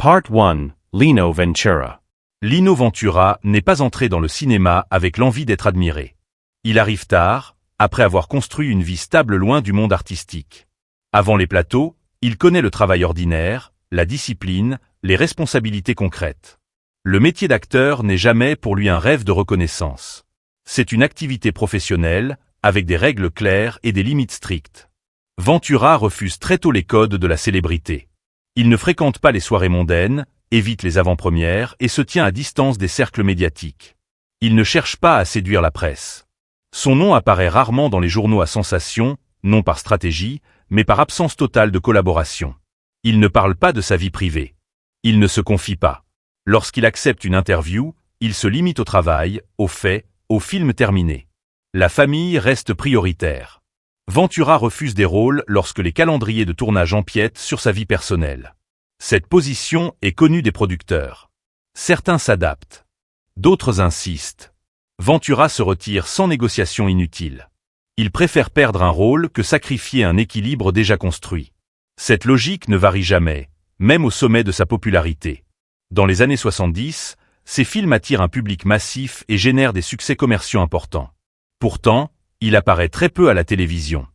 Part 1. Lino Ventura. Lino Ventura n'est pas entré dans le cinéma avec l'envie d'être admiré. Il arrive tard, après avoir construit une vie stable loin du monde artistique. Avant les plateaux, il connaît le travail ordinaire, la discipline, les responsabilités concrètes. Le métier d'acteur n'est jamais pour lui un rêve de reconnaissance. C'est une activité professionnelle, avec des règles claires et des limites strictes. Ventura refuse très tôt les codes de la célébrité. Il ne fréquente pas les soirées mondaines, évite les avant-premières et se tient à distance des cercles médiatiques. Il ne cherche pas à séduire la presse. Son nom apparaît rarement dans les journaux à sensation, non par stratégie, mais par absence totale de collaboration. Il ne parle pas de sa vie privée. Il ne se confie pas. Lorsqu'il accepte une interview, il se limite au travail, aux faits, au film terminé. La famille reste prioritaire. Ventura refuse des rôles lorsque les calendriers de tournage empiètent sur sa vie personnelle. Cette position est connue des producteurs. Certains s'adaptent. D'autres insistent. Ventura se retire sans négociation inutile. Il préfère perdre un rôle que sacrifier un équilibre déjà construit. Cette logique ne varie jamais, même au sommet de sa popularité. Dans les années 70, ses films attirent un public massif et génèrent des succès commerciaux importants. Pourtant, il apparaît très peu à la télévision.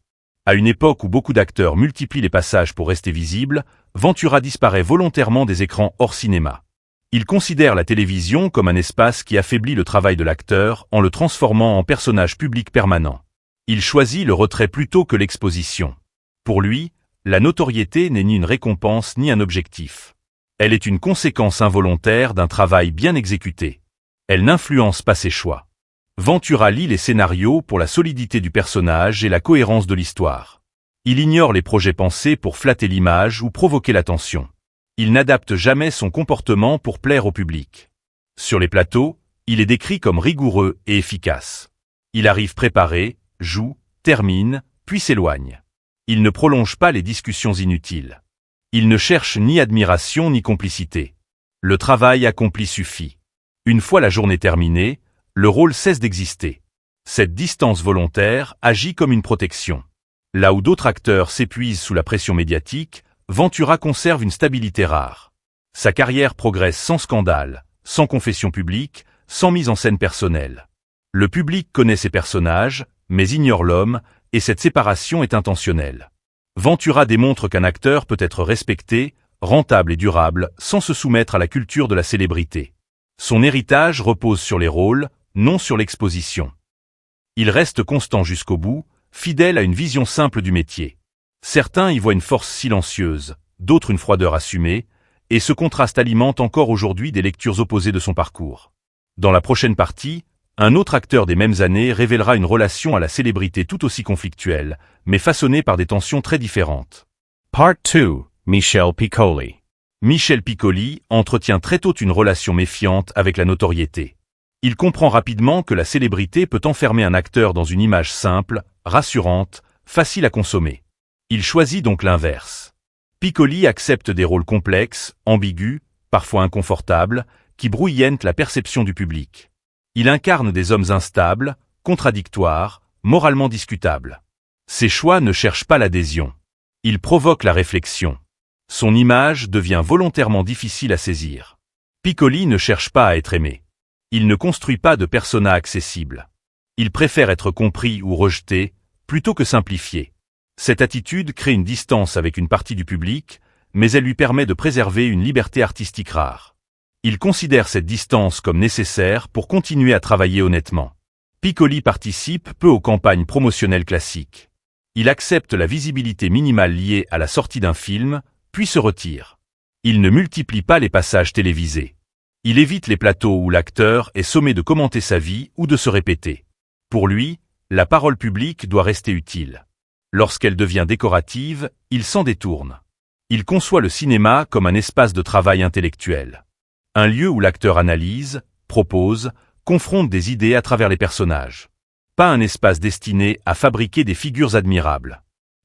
À une époque où beaucoup d'acteurs multiplient les passages pour rester visibles, Ventura disparaît volontairement des écrans hors cinéma. Il considère la télévision comme un espace qui affaiblit le travail de l'acteur en le transformant en personnage public permanent. Il choisit le retrait plutôt que l'exposition. Pour lui, la notoriété n'est ni une récompense ni un objectif. Elle est une conséquence involontaire d'un travail bien exécuté. Elle n'influence pas ses choix. Ventura lit les scénarios pour la solidité du personnage et la cohérence de l'histoire. Il ignore les projets pensés pour flatter l'image ou provoquer l'attention. Il n'adapte jamais son comportement pour plaire au public. Sur les plateaux, il est décrit comme rigoureux et efficace. Il arrive préparé, joue, termine, puis s'éloigne. Il ne prolonge pas les discussions inutiles. Il ne cherche ni admiration ni complicité. Le travail accompli suffit. Une fois la journée terminée, le rôle cesse d'exister. Cette distance volontaire agit comme une protection. Là où d'autres acteurs s'épuisent sous la pression médiatique, Ventura conserve une stabilité rare. Sa carrière progresse sans scandale, sans confession publique, sans mise en scène personnelle. Le public connaît ses personnages, mais ignore l'homme, et cette séparation est intentionnelle. Ventura démontre qu'un acteur peut être respecté, rentable et durable, sans se soumettre à la culture de la célébrité. Son héritage repose sur les rôles, non sur l'exposition. Il reste constant jusqu'au bout, fidèle à une vision simple du métier. Certains y voient une force silencieuse, d'autres une froideur assumée, et ce contraste alimente encore aujourd'hui des lectures opposées de son parcours. Dans la prochaine partie, un autre acteur des mêmes années révélera une relation à la célébrité tout aussi conflictuelle, mais façonnée par des tensions très différentes. Part 2. Michel Piccoli. Michel Piccoli entretient très tôt une relation méfiante avec la notoriété. Il comprend rapidement que la célébrité peut enfermer un acteur dans une image simple, rassurante, facile à consommer. Il choisit donc l'inverse. Piccoli accepte des rôles complexes, ambigus, parfois inconfortables, qui brouillantent la perception du public. Il incarne des hommes instables, contradictoires, moralement discutables. Ses choix ne cherchent pas l'adhésion. Ils provoquent la réflexion. Son image devient volontairement difficile à saisir. Piccoli ne cherche pas à être aimé. Il ne construit pas de persona accessible. Il préfère être compris ou rejeté, plutôt que simplifié. Cette attitude crée une distance avec une partie du public, mais elle lui permet de préserver une liberté artistique rare. Il considère cette distance comme nécessaire pour continuer à travailler honnêtement. Piccoli participe peu aux campagnes promotionnelles classiques. Il accepte la visibilité minimale liée à la sortie d'un film, puis se retire. Il ne multiplie pas les passages télévisés. Il évite les plateaux où l'acteur est sommé de commenter sa vie ou de se répéter. Pour lui, la parole publique doit rester utile. Lorsqu'elle devient décorative, il s'en détourne. Il conçoit le cinéma comme un espace de travail intellectuel. Un lieu où l'acteur analyse, propose, confronte des idées à travers les personnages. Pas un espace destiné à fabriquer des figures admirables.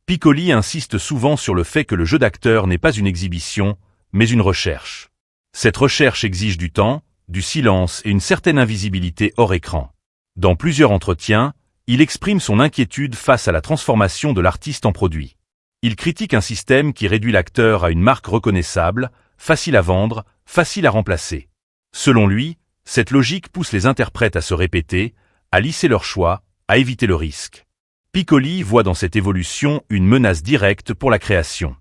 Piccoli insiste souvent sur le fait que le jeu d'acteur n'est pas une exhibition, mais une recherche. Cette recherche exige du temps, du silence et une certaine invisibilité hors écran. Dans plusieurs entretiens, il exprime son inquiétude face à la transformation de l'artiste en produit. Il critique un système qui réduit l'acteur à une marque reconnaissable, facile à vendre, facile à remplacer. Selon lui, cette logique pousse les interprètes à se répéter, à lisser leurs choix, à éviter le risque. Piccoli voit dans cette évolution une menace directe pour la création.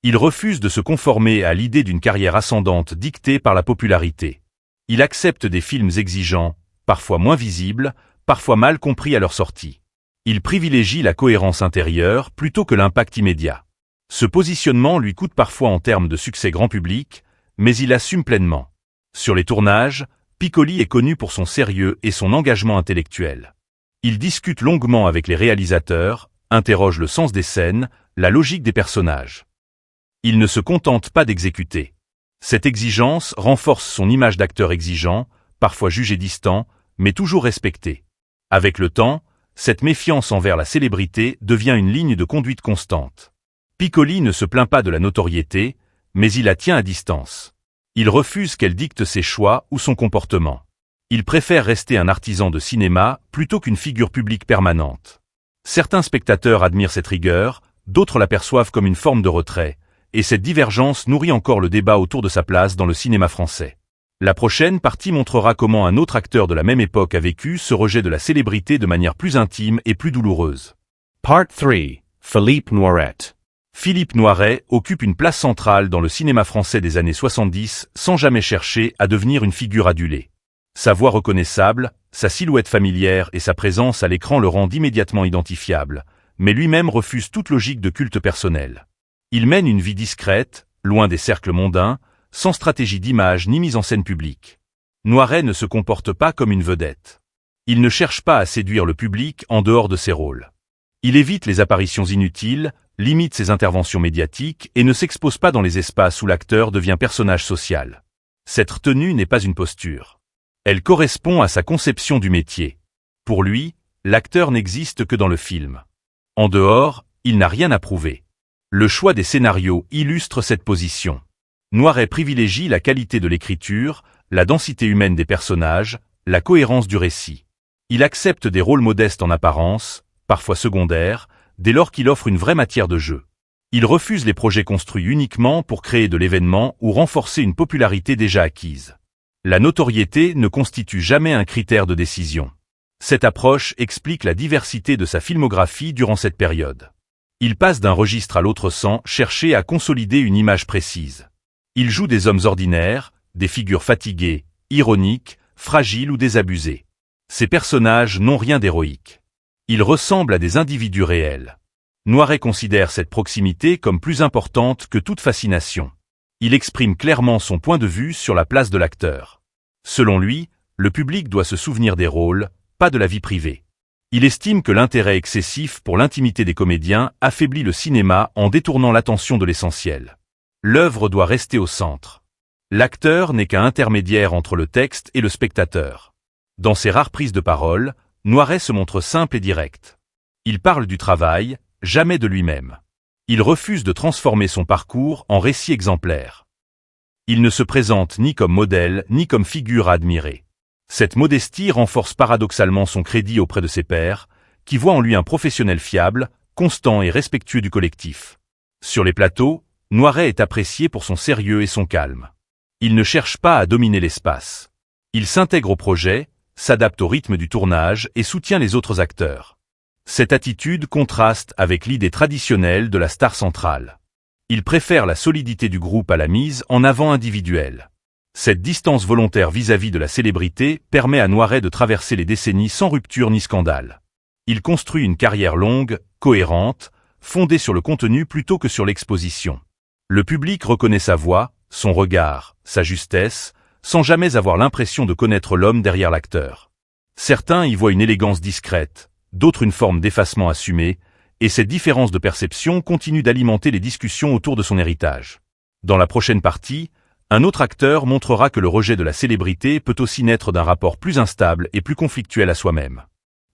Il refuse de se conformer à l'idée d'une carrière ascendante dictée par la popularité. Il accepte des films exigeants, parfois moins visibles, parfois mal compris à leur sortie. Il privilégie la cohérence intérieure plutôt que l'impact immédiat. Ce positionnement lui coûte parfois en termes de succès grand public, mais il assume pleinement. Sur les tournages, Piccoli est connu pour son sérieux et son engagement intellectuel. Il discute longuement avec les réalisateurs, interroge le sens des scènes, la logique des personnages. Il ne se contente pas d'exécuter. Cette exigence renforce son image d'acteur exigeant, parfois jugé distant, mais toujours respecté. Avec le temps, cette méfiance envers la célébrité devient une ligne de conduite constante. Piccoli ne se plaint pas de la notoriété, mais il la tient à distance. Il refuse qu'elle dicte ses choix ou son comportement. Il préfère rester un artisan de cinéma plutôt qu'une figure publique permanente. Certains spectateurs admirent cette rigueur, d'autres l'aperçoivent comme une forme de retrait, et cette divergence nourrit encore le débat autour de sa place dans le cinéma français. La prochaine partie montrera comment un autre acteur de la même époque a vécu ce rejet de la célébrité de manière plus intime et plus douloureuse. Part 3. Philippe Noiret. Philippe Noiret occupe une place centrale dans le cinéma français des années 70 sans jamais chercher à devenir une figure adulée. Sa voix reconnaissable, sa silhouette familière et sa présence à l'écran le rendent immédiatement identifiable, mais lui-même refuse toute logique de culte personnel. Il mène une vie discrète, loin des cercles mondains, sans stratégie d'image ni mise en scène publique. Noiret ne se comporte pas comme une vedette. Il ne cherche pas à séduire le public en dehors de ses rôles. Il évite les apparitions inutiles, limite ses interventions médiatiques et ne s'expose pas dans les espaces où l'acteur devient personnage social. Cette tenue n'est pas une posture. Elle correspond à sa conception du métier. Pour lui, l'acteur n'existe que dans le film. En dehors, il n'a rien à prouver. Le choix des scénarios illustre cette position. Noiret privilégie la qualité de l'écriture, la densité humaine des personnages, la cohérence du récit. Il accepte des rôles modestes en apparence, parfois secondaires, dès lors qu'il offre une vraie matière de jeu. Il refuse les projets construits uniquement pour créer de l'événement ou renforcer une popularité déjà acquise. La notoriété ne constitue jamais un critère de décision. Cette approche explique la diversité de sa filmographie durant cette période. Il passe d'un registre à l'autre sans chercher à consolider une image précise. Il joue des hommes ordinaires, des figures fatiguées, ironiques, fragiles ou désabusées. Ces personnages n'ont rien d'héroïque. Ils ressemblent à des individus réels. Noiret considère cette proximité comme plus importante que toute fascination. Il exprime clairement son point de vue sur la place de l'acteur. Selon lui, le public doit se souvenir des rôles, pas de la vie privée. Il estime que l'intérêt excessif pour l'intimité des comédiens affaiblit le cinéma en détournant l'attention de l'essentiel. L'œuvre doit rester au centre. L'acteur n'est qu'un intermédiaire entre le texte et le spectateur. Dans ses rares prises de parole, Noiret se montre simple et direct. Il parle du travail, jamais de lui-même. Il refuse de transformer son parcours en récit exemplaire. Il ne se présente ni comme modèle ni comme figure à admirer. Cette modestie renforce paradoxalement son crédit auprès de ses pairs, qui voient en lui un professionnel fiable, constant et respectueux du collectif. Sur les plateaux, Noiret est apprécié pour son sérieux et son calme. Il ne cherche pas à dominer l'espace. Il s'intègre au projet, s'adapte au rythme du tournage et soutient les autres acteurs. Cette attitude contraste avec l'idée traditionnelle de la star centrale. Il préfère la solidité du groupe à la mise en avant individuelle. Cette distance volontaire vis-à-vis de la célébrité permet à Noiret de traverser les décennies sans rupture ni scandale. Il construit une carrière longue, cohérente, fondée sur le contenu plutôt que sur l'exposition. Le public reconnaît sa voix, son regard, sa justesse, sans jamais avoir l'impression de connaître l'homme derrière l'acteur. Certains y voient une élégance discrète, d'autres une forme d'effacement assumé, et cette différence de perception continue d'alimenter les discussions autour de son héritage. Dans la prochaine partie, un autre acteur montrera que le rejet de la célébrité peut aussi naître d'un rapport plus instable et plus conflictuel à soi-même.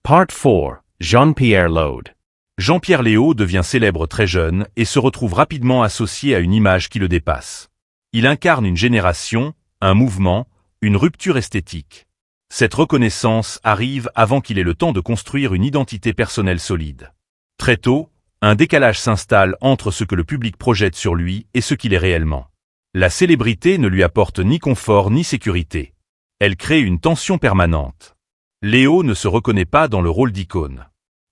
Part 4. Jean-Pierre Laude. Jean-Pierre Léaud devient célèbre très jeune et se retrouve rapidement associé à une image qui le dépasse. Il incarne une génération, un mouvement, une rupture esthétique. Cette reconnaissance arrive avant qu'il ait le temps de construire une identité personnelle solide. Très tôt, un décalage s'installe entre ce que le public projette sur lui et ce qu'il est réellement. La célébrité ne lui apporte ni confort ni sécurité. Elle crée une tension permanente. Léo ne se reconnaît pas dans le rôle d'icône.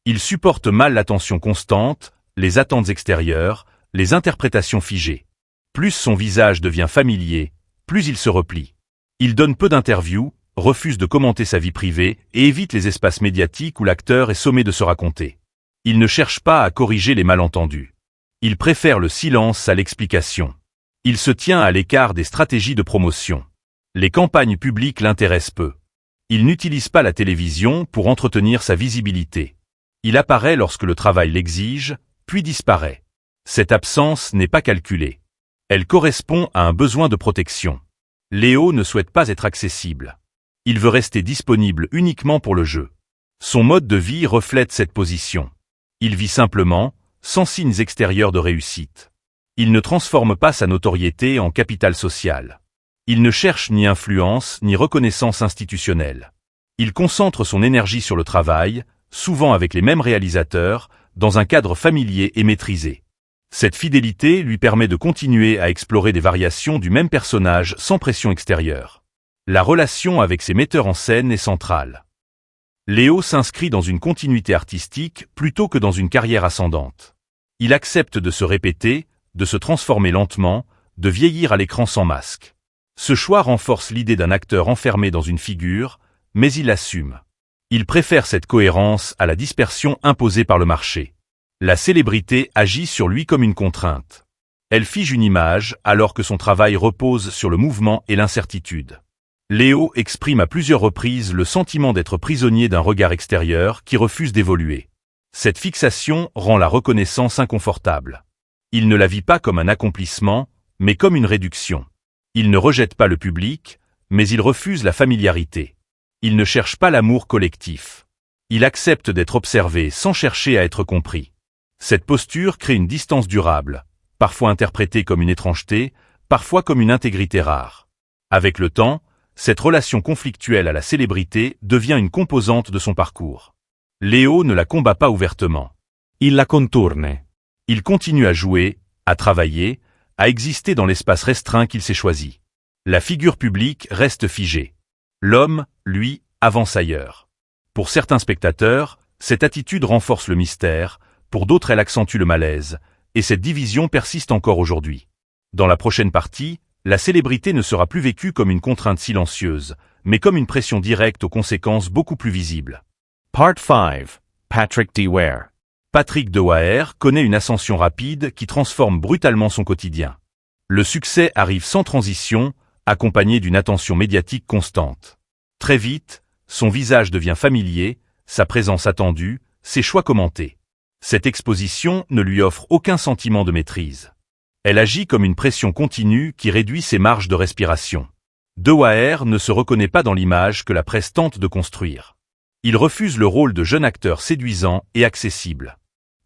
Il supporte mal l'attention constante, les attentes extérieures, les interprétations figées. Plus son visage devient familier, plus il se replie. Il donne peu d'interviews, refuse de commenter sa vie privée et évite les espaces médiatiques où l'acteur est sommé de se raconter. Il ne cherche pas à corriger les malentendus. Il préfère le silence à l'explication. Il se tient à l'écart des stratégies de promotion. Les campagnes publiques l'intéressent peu. Il n'utilise pas la télévision pour entretenir sa visibilité. Il apparaît lorsque le travail l'exige, puis disparaît. Cette absence n'est pas calculée. Elle correspond à un besoin de protection. Léo ne souhaite pas être accessible. Il veut rester disponible uniquement pour le jeu. Son mode de vie reflète cette position. Il vit simplement, sans signes extérieurs de réussite. Il ne transforme pas sa notoriété en capital social. Il ne cherche ni influence ni reconnaissance institutionnelle. Il concentre son énergie sur le travail, souvent avec les mêmes réalisateurs, dans un cadre familier et maîtrisé. Cette fidélité lui permet de continuer à explorer des variations du même personnage sans pression extérieure. La relation avec ses metteurs en scène est centrale. Léo s'inscrit dans une continuité artistique plutôt que dans une carrière ascendante. Il accepte de se répéter, de se transformer lentement, de vieillir à l'écran sans masque. Ce choix renforce l'idée d'un acteur enfermé dans une figure, mais il l'assume. Il préfère cette cohérence à la dispersion imposée par le marché. La célébrité agit sur lui comme une contrainte. Elle fige une image alors que son travail repose sur le mouvement et l'incertitude. Léo exprime à plusieurs reprises le sentiment d'être prisonnier d'un regard extérieur qui refuse d'évoluer. Cette fixation rend la reconnaissance inconfortable. Il ne la vit pas comme un accomplissement, mais comme une réduction. Il ne rejette pas le public, mais il refuse la familiarité. Il ne cherche pas l'amour collectif. Il accepte d'être observé sans chercher à être compris. Cette posture crée une distance durable, parfois interprétée comme une étrangeté, parfois comme une intégrité rare. Avec le temps, cette relation conflictuelle à la célébrité devient une composante de son parcours. Léo ne la combat pas ouvertement. Il la contourne. Il continue à jouer, à travailler, à exister dans l'espace restreint qu'il s'est choisi. La figure publique reste figée. L'homme, lui, avance ailleurs. Pour certains spectateurs, cette attitude renforce le mystère, pour d'autres elle accentue le malaise, et cette division persiste encore aujourd'hui. Dans la prochaine partie, la célébrité ne sera plus vécue comme une contrainte silencieuse, mais comme une pression directe aux conséquences beaucoup plus visibles. Part 5. Patrick DeWare. Patrick DeWare connaît une ascension rapide qui transforme brutalement son quotidien. Le succès arrive sans transition, accompagné d'une attention médiatique constante. Très vite, son visage devient familier, sa présence attendue, ses choix commentés. Cette exposition ne lui offre aucun sentiment de maîtrise. Elle agit comme une pression continue qui réduit ses marges de respiration. DeWare ne se reconnaît pas dans l'image que la presse tente de construire. Il refuse le rôle de jeune acteur séduisant et accessible.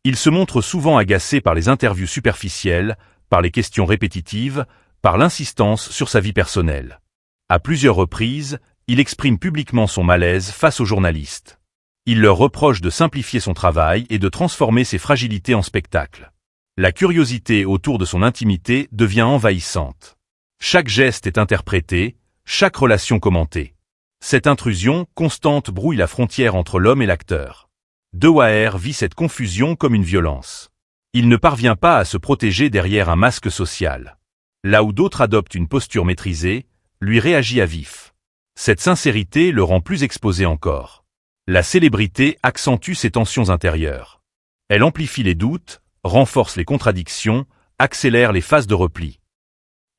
Il se montre souvent agacé par les interviews superficielles, par les questions répétitives, par l'insistance sur sa vie personnelle. À plusieurs reprises, il exprime publiquement son malaise face aux journalistes. Il leur reproche de simplifier son travail et de transformer ses fragilités en spectacle. La curiosité autour de son intimité devient envahissante. Chaque geste est interprété, chaque relation commentée. Cette intrusion constante brouille la frontière entre l'homme et l'acteur. DeWare vit cette confusion comme une violence. Il ne parvient pas à se protéger derrière un masque social. Là où d'autres adoptent une posture maîtrisée, lui réagit à vif. Cette sincérité le rend plus exposé encore. La célébrité accentue ses tensions intérieures. Elle amplifie les doutes, renforce les contradictions, accélère les phases de repli.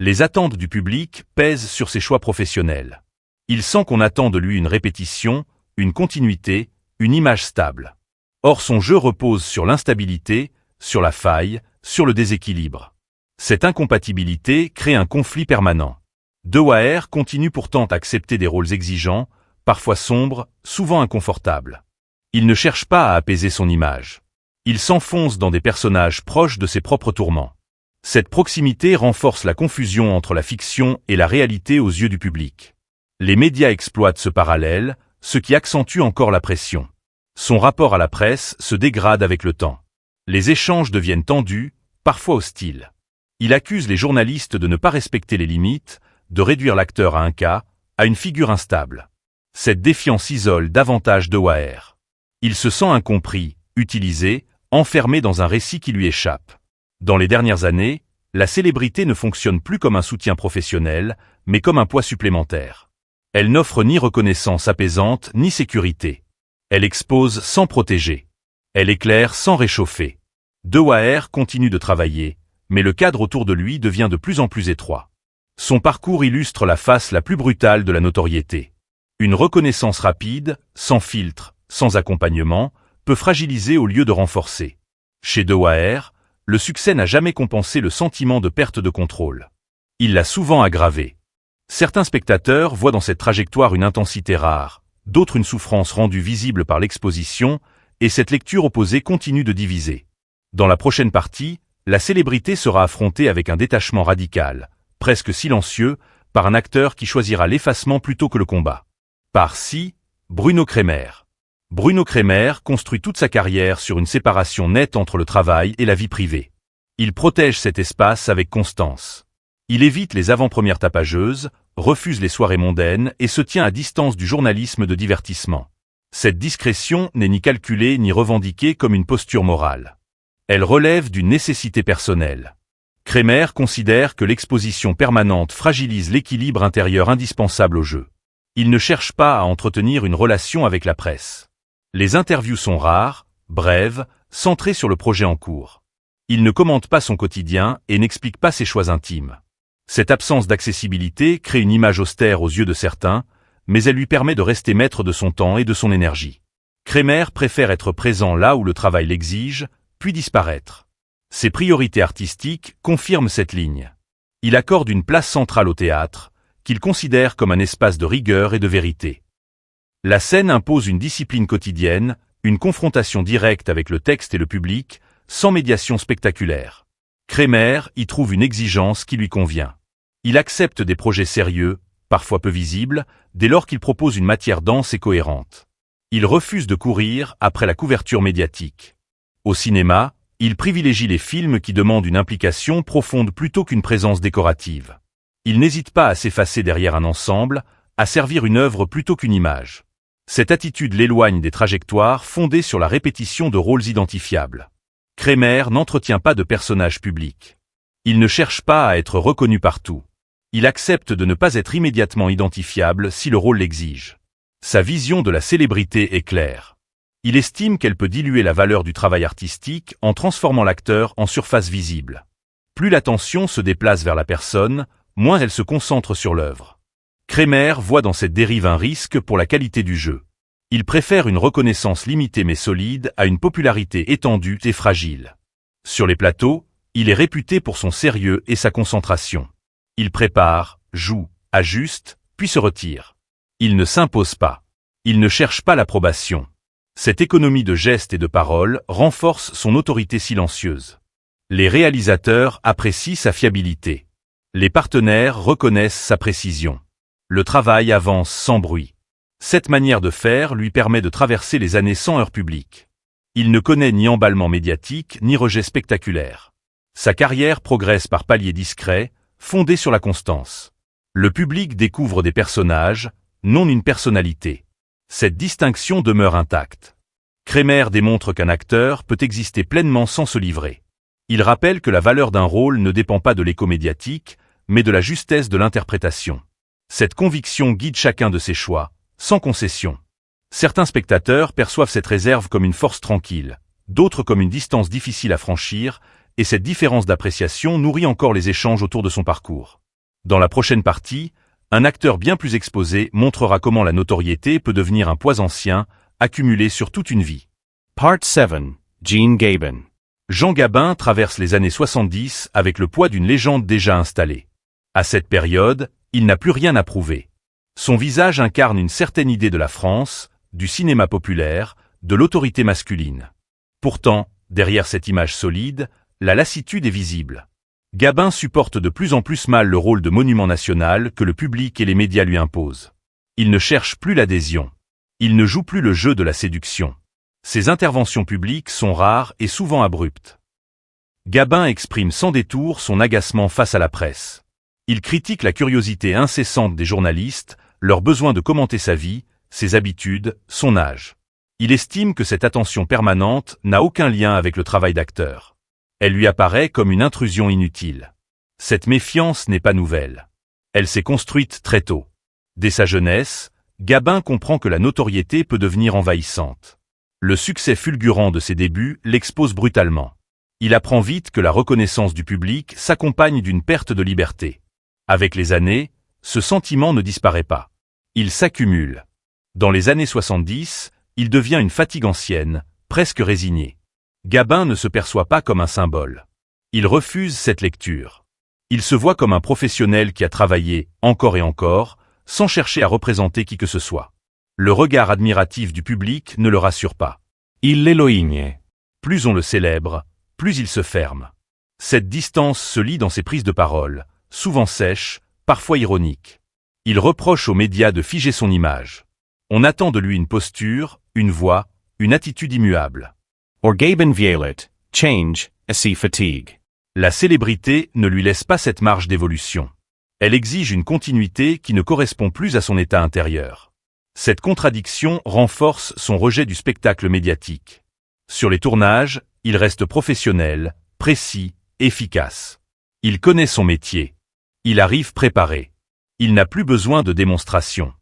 Les attentes du public pèsent sur ses choix professionnels. Il sent qu'on attend de lui une répétition, une continuité, une image stable. Or son jeu repose sur l'instabilité, sur la faille, sur le déséquilibre. Cette incompatibilité crée un conflit permanent. DeWare continue pourtant à accepter des rôles exigeants, parfois sombres, souvent inconfortables. Il ne cherche pas à apaiser son image. Il s'enfonce dans des personnages proches de ses propres tourments. Cette proximité renforce la confusion entre la fiction et la réalité aux yeux du public. Les médias exploitent ce parallèle, ce qui accentue encore la pression. Son rapport à la presse se dégrade avec le temps. Les échanges deviennent tendus, parfois hostiles. Il accuse les journalistes de ne pas respecter les limites, de réduire l'acteur à un cas, à une figure instable. Cette défiance isole davantage DeWaer. Il se sent incompris, utilisé, enfermé dans un récit qui lui échappe. Dans les dernières années, la célébrité ne fonctionne plus comme un soutien professionnel, mais comme un poids supplémentaire. Elle n'offre ni reconnaissance apaisante, ni sécurité. Elle expose sans protéger. Elle éclaire sans réchauffer. DeWaer continue de travailler, mais le cadre autour de lui devient de plus en plus étroit. Son parcours illustre la face la plus brutale de la notoriété. Une reconnaissance rapide, sans filtre, sans accompagnement, peut fragiliser au lieu de renforcer. Chez DeWaer, le succès n'a jamais compensé le sentiment de perte de contrôle. Il l'a souvent aggravé. Certains spectateurs voient dans cette trajectoire une intensité rare, d'autres une souffrance rendue visible par l'exposition, et cette lecture opposée continue de diviser. Dans la prochaine partie, la célébrité sera affrontée avec un détachement radical, presque silencieux, par un acteur qui choisira l'effacement plutôt que le combat. Par ci, Bruno Kremer. Bruno Kremer construit toute sa carrière sur une séparation nette entre le travail et la vie privée. Il protège cet espace avec constance. Il évite les avant-premières tapageuses, refuse les soirées mondaines et se tient à distance du journalisme de divertissement. Cette discrétion n'est ni calculée ni revendiquée comme une posture morale. Elle relève d'une nécessité personnelle. Kremer considère que l'exposition permanente fragilise l'équilibre intérieur indispensable au jeu. Il ne cherche pas à entretenir une relation avec la presse. Les interviews sont rares, brèves, centrées sur le projet en cours. Il ne commente pas son quotidien et n'explique pas ses choix intimes. Cette absence d'accessibilité crée une image austère aux yeux de certains, mais elle lui permet de rester maître de son temps et de son énergie. Kremer préfère être présent là où le travail l'exige, puis disparaître. Ses priorités artistiques confirment cette ligne. Il accorde une place centrale au théâtre, qu'il considère comme un espace de rigueur et de vérité. La scène impose une discipline quotidienne, une confrontation directe avec le texte et le public, sans médiation spectaculaire. Kremer y trouve une exigence qui lui convient. Il accepte des projets sérieux, parfois peu visibles, dès lors qu'il propose une matière dense et cohérente. Il refuse de courir après la couverture médiatique. Au cinéma, il privilégie les films qui demandent une implication profonde plutôt qu'une présence décorative. Il n'hésite pas à s'effacer derrière un ensemble, à servir une œuvre plutôt qu'une image. Cette attitude l'éloigne des trajectoires fondées sur la répétition de rôles identifiables. Kremer n'entretient pas de personnage public. Il ne cherche pas à être reconnu partout. Il accepte de ne pas être immédiatement identifiable si le rôle l'exige. Sa vision de la célébrité est claire. Il estime qu'elle peut diluer la valeur du travail artistique en transformant l'acteur en surface visible. Plus l'attention se déplace vers la personne, moins elle se concentre sur l'œuvre. Kremer voit dans cette dérive un risque pour la qualité du jeu. Il préfère une reconnaissance limitée mais solide à une popularité étendue et fragile. Sur les plateaux, il est réputé pour son sérieux et sa concentration. Il prépare, joue, ajuste, puis se retire. Il ne s'impose pas. Il ne cherche pas l'approbation. Cette économie de gestes et de paroles renforce son autorité silencieuse. Les réalisateurs apprécient sa fiabilité. Les partenaires reconnaissent sa précision. Le travail avance sans bruit. Cette manière de faire lui permet de traverser les années sans heurts publics. Il ne connaît ni emballement médiatique ni rejet spectaculaire. Sa carrière progresse par paliers discrets, fondés sur la constance. Le public découvre des personnages, non une personnalité. Cette distinction demeure intacte. Kremer démontre qu'un acteur peut exister pleinement sans se livrer. Il rappelle que la valeur d'un rôle ne dépend pas de l'écho médiatique, mais de la justesse de l'interprétation. Cette conviction guide chacun de ses choix, sans concession. Certains spectateurs perçoivent cette réserve comme une force tranquille, d'autres comme une distance difficile à franchir, et cette différence d'appréciation nourrit encore les échanges autour de son parcours. Dans la prochaine partie, un acteur bien plus exposé montrera comment la notoriété peut devenir un poids ancien, accumulé sur toute une vie. Part 7. Gene Gabin. Jean Gabin traverse les années 70 avec le poids d'une légende déjà installée. À cette période, il n'a plus rien à prouver. Son visage incarne une certaine idée de la France, du cinéma populaire, de l'autorité masculine. Pourtant, derrière cette image solide, la lassitude est visible. Gabin supporte de plus en plus mal le rôle de monument national que le public et les médias lui imposent. Il ne cherche plus l'adhésion. Il ne joue plus le jeu de la séduction. Ses interventions publiques sont rares et souvent abruptes. Gabin exprime sans détour son agacement face à la presse. Il critique la curiosité incessante des journalistes, leur besoin de commenter sa vie, ses habitudes, son âge. Il estime que cette attention permanente n'a aucun lien avec le travail d'acteur. Elle lui apparaît comme une intrusion inutile. Cette méfiance n'est pas nouvelle. Elle s'est construite très tôt. Dès sa jeunesse, Gabin comprend que la notoriété peut devenir envahissante. Le succès fulgurant de ses débuts l'expose brutalement. Il apprend vite que la reconnaissance du public s'accompagne d'une perte de liberté. Avec les années, ce sentiment ne disparaît pas. Il s'accumule. Dans les années 70, il devient une fatigue ancienne, presque résignée. Gabin ne se perçoit pas comme un symbole. Il refuse cette lecture. Il se voit comme un professionnel qui a travaillé, encore et encore, sans chercher à représenter qui que ce soit. Le regard admiratif du public ne le rassure pas. Il l'éloigne. Plus on le célèbre, plus il se ferme. Cette distance se lit dans ses prises de parole, souvent sèches, parfois ironiques. Il reproche aux médias de figer son image. On attend de lui une posture, une voix, une attitude immuable. Orgaben vielet, change, asi fatigue. La célébrité ne lui laisse pas cette marge d'évolution. Elle exige une continuité qui ne correspond plus à son état intérieur. Cette contradiction renforce son rejet du spectacle médiatique. Sur les tournages, il reste professionnel, précis, efficace. Il connaît son métier. Il arrive préparé. Il n'a plus besoin de démonstration.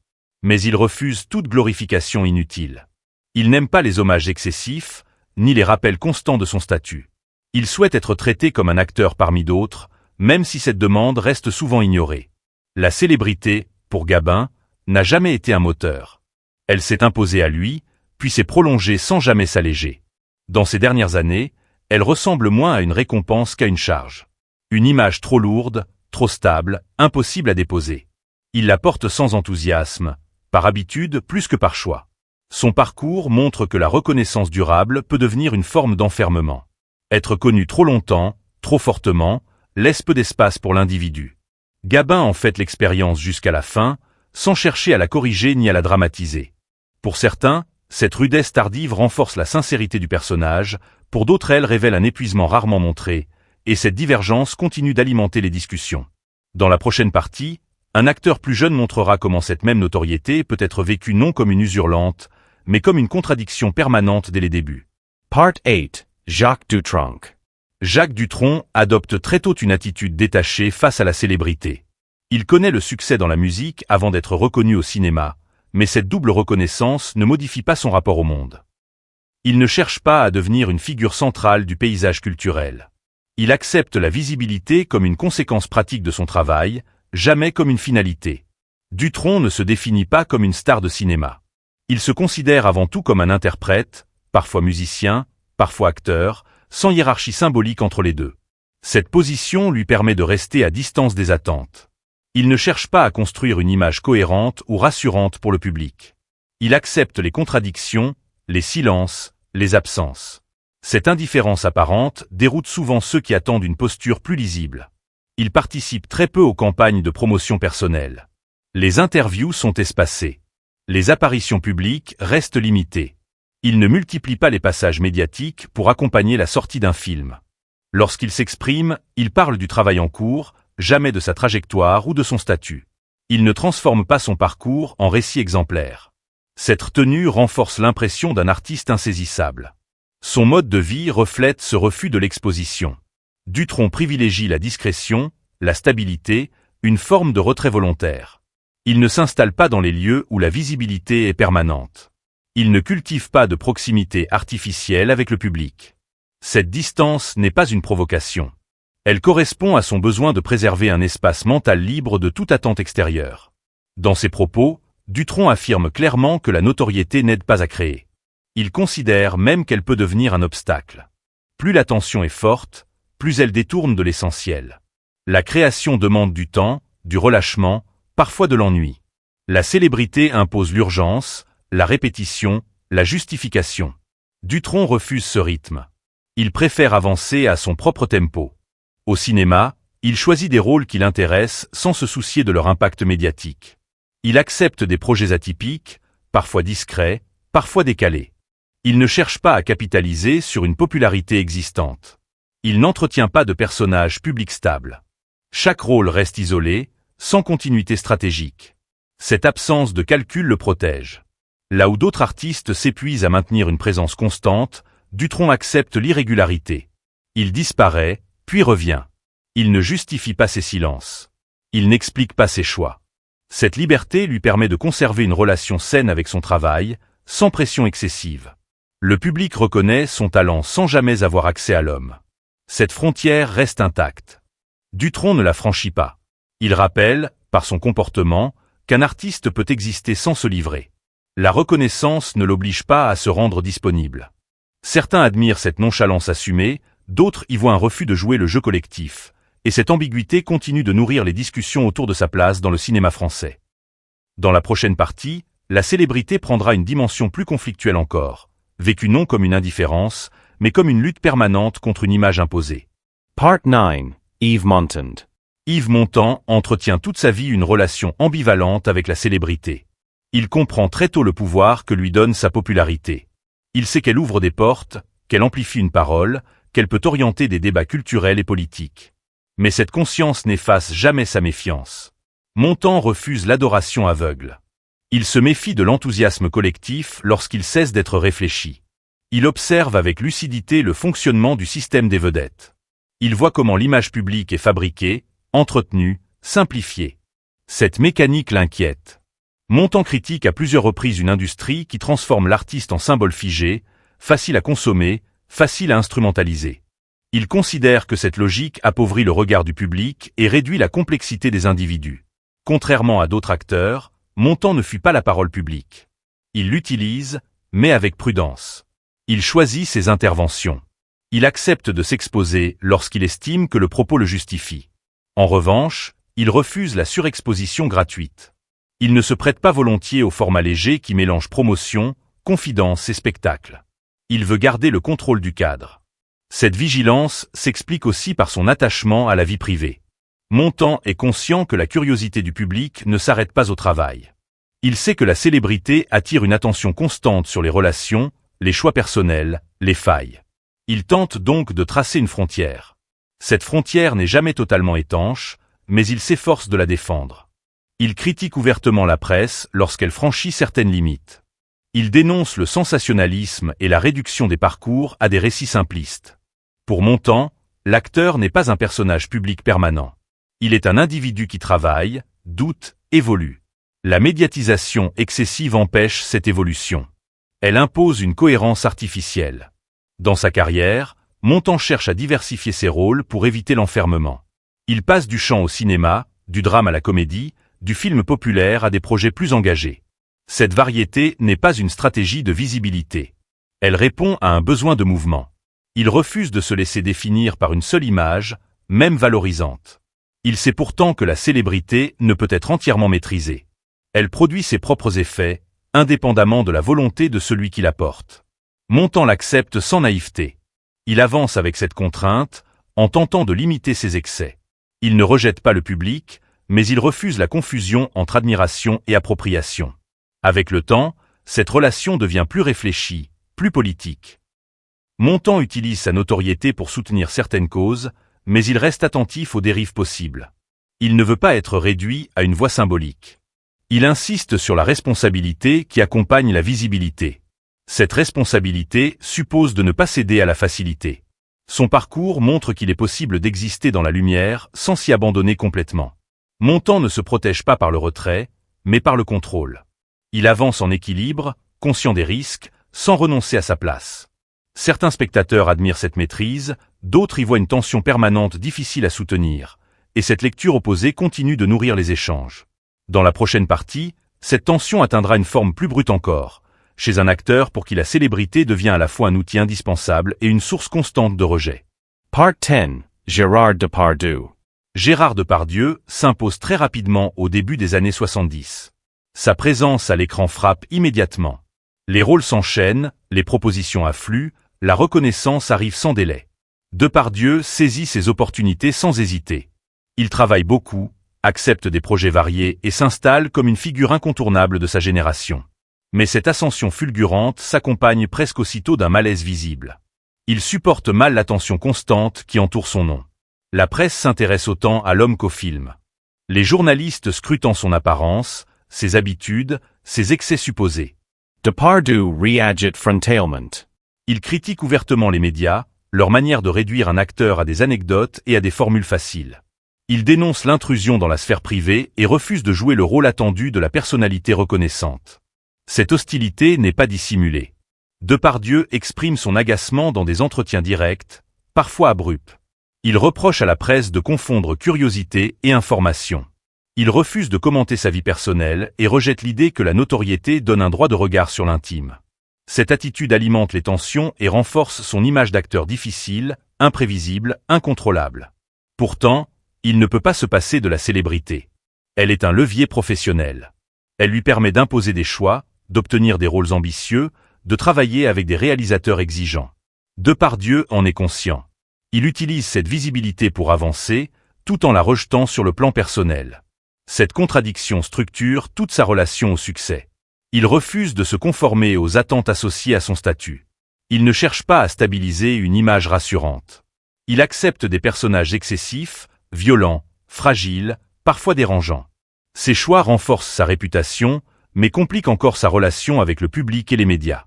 Mais il refuse toute glorification inutile. Il n'aime pas les hommages excessifs, ni les rappels constants de son statut. Il souhaite être traité comme un acteur parmi d'autres, même si cette demande reste souvent ignorée. La célébrité, pour Gabin, n'a jamais été un moteur. Elle s'est imposée à lui, puis s'est prolongée sans jamais s'alléger. Dans ces dernières années, elle ressemble moins à une récompense qu'à une charge. Une image trop lourde, trop stable, impossible à déposer. Il la porte sans enthousiasme, par habitude plus que par choix. Son parcours montre que la reconnaissance durable peut devenir une forme d'enfermement. Être connu trop longtemps, trop fortement, laisse peu d'espace pour l'individu. Gabin en fait l'expérience jusqu'à la fin, sans chercher à la corriger ni à la dramatiser. Pour certains, cette rudesse tardive renforce la sincérité du personnage, pour d'autres elle révèle un épuisement rarement montré, et cette divergence continue d'alimenter les discussions. Dans la prochaine partie, un acteur plus jeune montrera comment cette même notoriété peut être vécue non comme une usure lente, mais comme une contradiction permanente dès les débuts. Part 8. Jacques Dutronc. Jacques Dutronc adopte très tôt une attitude détachée face à la célébrité. Il connaît le succès dans la musique avant d'être reconnu au cinéma, mais cette double reconnaissance ne modifie pas son rapport au monde. Il ne cherche pas à devenir une figure centrale du paysage culturel. Il accepte la visibilité comme une conséquence pratique de son travail, jamais comme une finalité. Dutronc ne se définit pas comme une star de cinéma. Il se considère avant tout comme un interprète, parfois musicien, parfois acteur, sans hiérarchie symbolique entre les deux. Cette position lui permet de rester à distance des attentes. Il ne cherche pas à construire une image cohérente ou rassurante pour le public. Il accepte les contradictions, les silences, les absences. Cette indifférence apparente déroute souvent ceux qui attendent une posture plus lisible. Il participe très peu aux campagnes de promotion personnelle. Les interviews sont espacées. Les apparitions publiques restent limitées. Il ne multiplie pas les passages médiatiques pour accompagner la sortie d'un film. Lorsqu'il s'exprime, il parle du travail en cours, jamais de sa trajectoire ou de son statut. Il ne transforme pas son parcours en récit exemplaire. Cette tenue renforce l'impression d'un artiste insaisissable. Son mode de vie reflète ce refus de l'exposition. Dutronc privilégie la discrétion, la stabilité, une forme de retrait volontaire. Il ne s'installe pas dans les lieux où la visibilité est permanente. Il ne cultive pas de proximité artificielle avec le public. Cette distance n'est pas une provocation. Elle correspond à son besoin de préserver un espace mental libre de toute attente extérieure. Dans ses propos, Dutronc affirme clairement que la notoriété n'aide pas à créer. Il considère même qu'elle peut devenir un obstacle. Plus la tension est forte, plus elle détourne de l'essentiel. La création demande du temps, du relâchement, parfois de l'ennui. La célébrité impose l'urgence, la répétition, la justification. Dutronc refuse ce rythme. Il préfère avancer à son propre tempo. Au cinéma, il choisit des rôles qui l'intéressent sans se soucier de leur impact médiatique. Il accepte des projets atypiques, parfois discrets, parfois décalés. Il ne cherche pas à capitaliser sur une popularité existante. Il n'entretient pas de personnage public stable. Chaque rôle reste isolé, sans continuité stratégique. Cette absence de calcul le protège. Là où d'autres artistes s'épuisent à maintenir une présence constante, Dutronc accepte l'irrégularité. Il disparaît, puis revient. Il ne justifie pas ses silences. Il n'explique pas ses choix. Cette liberté lui permet de conserver une relation saine avec son travail, sans pression excessive. Le public reconnaît son talent sans jamais avoir accès à l'homme. Cette frontière reste intacte. Dutronc ne la franchit pas. Il rappelle, par son comportement, qu'un artiste peut exister sans se livrer. La reconnaissance ne l'oblige pas à se rendre disponible. Certains admirent cette nonchalance assumée, d'autres y voient un refus de jouer le jeu collectif, et cette ambiguïté continue de nourrir les discussions autour de sa place dans le cinéma français. Dans la prochaine partie, la célébrité prendra une dimension plus conflictuelle encore, vécue non comme une indifférence, mais comme une lutte permanente contre une image imposée. Part 9. Yves Montand. Yves Montand entretient toute sa vie une relation ambivalente avec la célébrité. Il comprend très tôt le pouvoir que lui donne sa popularité. Il sait qu'elle ouvre des portes, qu'elle amplifie une parole, qu'elle peut orienter des débats culturels et politiques. Mais cette conscience n'efface jamais sa méfiance. Montand refuse l'adoration aveugle. Il se méfie de l'enthousiasme collectif lorsqu'il cesse d'être réfléchi. Il observe avec lucidité le fonctionnement du système des vedettes. Il voit comment l'image publique est fabriquée, entretenue, simplifiée. Cette mécanique l'inquiète. Montand critique à plusieurs reprises une industrie qui transforme l'artiste en symbole figé, facile à consommer, facile à instrumentaliser. Il considère que cette logique appauvrit le regard du public et réduit la complexité des individus. Contrairement à d'autres acteurs, Montand ne fuit pas la parole publique. Il l'utilise, mais avec prudence. Il choisit ses interventions. Il accepte de s'exposer lorsqu'il estime que le propos le justifie. En revanche, il refuse la surexposition gratuite. Il ne se prête pas volontiers au format léger qui mélange promotion, confidence et spectacle. Il veut garder le contrôle du cadre. Cette vigilance s'explique aussi par son attachement à la vie privée. Montand est conscient que la curiosité du public ne s'arrête pas au travail. Il sait que la célébrité attire une attention constante sur les relations, les choix personnels, les failles. Il tente donc de tracer une frontière. Cette frontière n'est jamais totalement étanche, mais il s'efforce de la défendre. Il critique ouvertement la presse lorsqu'elle franchit certaines limites. Il dénonce le sensationnalisme et la réduction des parcours à des récits simplistes. Pour Montand, l'acteur n'est pas un personnage public permanent. Il est un individu qui travaille, doute, évolue. La médiatisation excessive empêche cette évolution. Elle impose une cohérence artificielle. Dans sa carrière, Montand cherche à diversifier ses rôles pour éviter l'enfermement. Il passe du chant au cinéma, du drame à la comédie, du film populaire à des projets plus engagés. Cette variété n'est pas une stratégie de visibilité. Elle répond à un besoin de mouvement. Il refuse de se laisser définir par une seule image, même valorisante. Il sait pourtant que la célébrité ne peut être entièrement maîtrisée. Elle produit ses propres effets, indépendamment de la volonté de celui qui la porte. Montand l'accepte sans naïveté. Il avance avec cette contrainte, en tentant de limiter ses excès. Il ne rejette pas le public, mais il refuse la confusion entre admiration et appropriation. Avec le temps, cette relation devient plus réfléchie, plus politique. Montand utilise sa notoriété pour soutenir certaines causes, mais il reste attentif aux dérives possibles. Il ne veut pas être réduit à une voix symbolique. Il insiste sur la responsabilité qui accompagne la visibilité. Cette responsabilité suppose de ne pas céder à la facilité. Son parcours montre qu'il est possible d'exister dans la lumière sans s'y abandonner complètement. Montand ne se protège pas par le retrait, mais par le contrôle. Il avance en équilibre, conscient des risques, sans renoncer à sa place. Certains spectateurs admirent cette maîtrise, d'autres y voient une tension permanente difficile à soutenir, et cette lecture opposée continue de nourrir les échanges. Dans la prochaine partie, cette tension atteindra une forme plus brute encore, chez un acteur pour qui la célébrité devient à la fois un outil indispensable et une source constante de rejet. Part 10. Gérard Depardieu. Gérard Depardieu s'impose très rapidement au début des années 70. Sa présence à l'écran frappe immédiatement. Les rôles s'enchaînent, les propositions affluent, la reconnaissance arrive sans délai. Depardieu saisit ses opportunités sans hésiter. Il travaille beaucoup, accepte des projets variés et s'installe comme une figure incontournable de sa génération. Mais cette ascension fulgurante s'accompagne presque aussitôt d'un malaise visible. Il supporte mal l'attention constante qui entoure son nom. La presse s'intéresse autant à l'homme qu'au film. Les journalistes scrutant son apparence, ses habitudes, ses excès supposés. Depardieu reagit frontalement. Il critique ouvertement les médias, leur manière de réduire un acteur à des anecdotes et à des formules faciles. Il dénonce l'intrusion dans la sphère privée et refuse de jouer le rôle attendu de la personnalité reconnaissante. Cette hostilité n'est pas dissimulée. Depardieu exprime son agacement dans des entretiens directs, parfois abrupts. Il reproche à la presse de confondre curiosité et information. Il refuse de commenter sa vie personnelle et rejette l'idée que la notoriété donne un droit de regard sur l'intime. Cette attitude alimente les tensions et renforce son image d'acteur difficile, imprévisible, incontrôlable. Pourtant, il ne peut pas se passer de la célébrité. Elle est un levier professionnel. Elle lui permet d'imposer des choix, d'obtenir des rôles ambitieux, de travailler avec des réalisateurs exigeants. Depardieu en est conscient. Il utilise cette visibilité pour avancer, tout en la rejetant sur le plan personnel. Cette contradiction structure toute sa relation au succès. Il refuse de se conformer aux attentes associées à son statut. Il ne cherche pas à stabiliser une image rassurante. Il accepte des personnages excessifs, violents, fragiles, parfois dérangeants. Ses choix renforcent sa réputation, mais compliquent encore sa relation avec le public et les médias.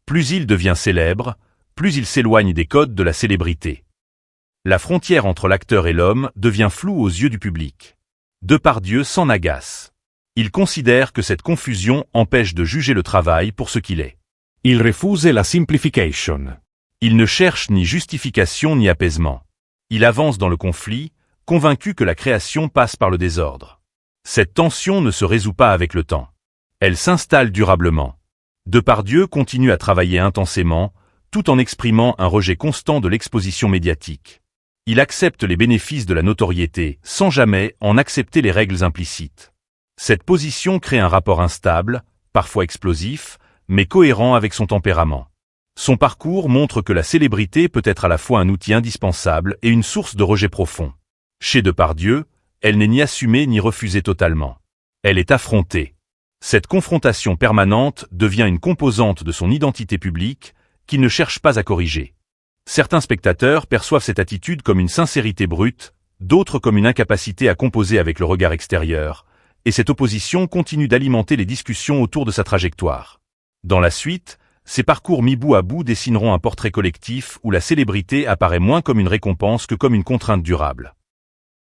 Plus il devient célèbre, plus il s'éloigne des codes de la célébrité. La frontière entre l'acteur et l'homme devient floue aux yeux du public. Depardieu s'en agace. Il considère que cette confusion empêche de juger le travail pour ce qu'il est. Il refuse la simplification. Il ne cherche ni justification ni apaisement. Il avance dans le conflit, convaincu que la création passe par le désordre. Cette tension ne se résout pas avec le temps. Elle s'installe durablement. Depardieu continue à travailler intensément, tout en exprimant un rejet constant de l'exposition médiatique. Il accepte les bénéfices de la notoriété, sans jamais en accepter les règles implicites. Cette position crée un rapport instable, parfois explosif, mais cohérent avec son tempérament. Son parcours montre que la célébrité peut être à la fois un outil indispensable et une source de rejet profond. Chez Depardieu, elle n'est ni assumée ni refusée totalement. Elle est affrontée. Cette confrontation permanente devient une composante de son identité publique qu'il ne cherche pas à corriger. Certains spectateurs perçoivent cette attitude comme une sincérité brute, d'autres comme une incapacité à composer avec le regard extérieur, et cette opposition continue d'alimenter les discussions autour de sa trajectoire. Dans la suite, ces parcours mis bout à bout dessineront un portrait collectif où la célébrité apparaît moins comme une récompense que comme une contrainte durable.